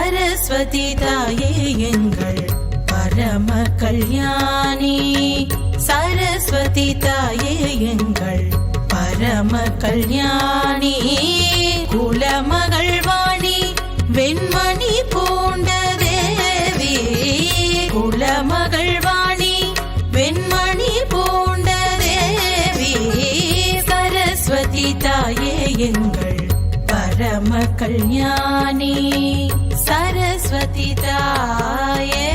சரஸ்வதி தாயே எங்கள் பரம கல்யாணி சரஸ்வதி தாயே எங்கள் பரம கல்யாணி குலமகள் வாணி வெண்மணி பூண்ட தேவி குலமகள் வாணி வெண்மணி பூண்ட தேவி சரஸ்வதி தாயே எங்கள் பரம கல்யாணி சரஸ்வதி தாயே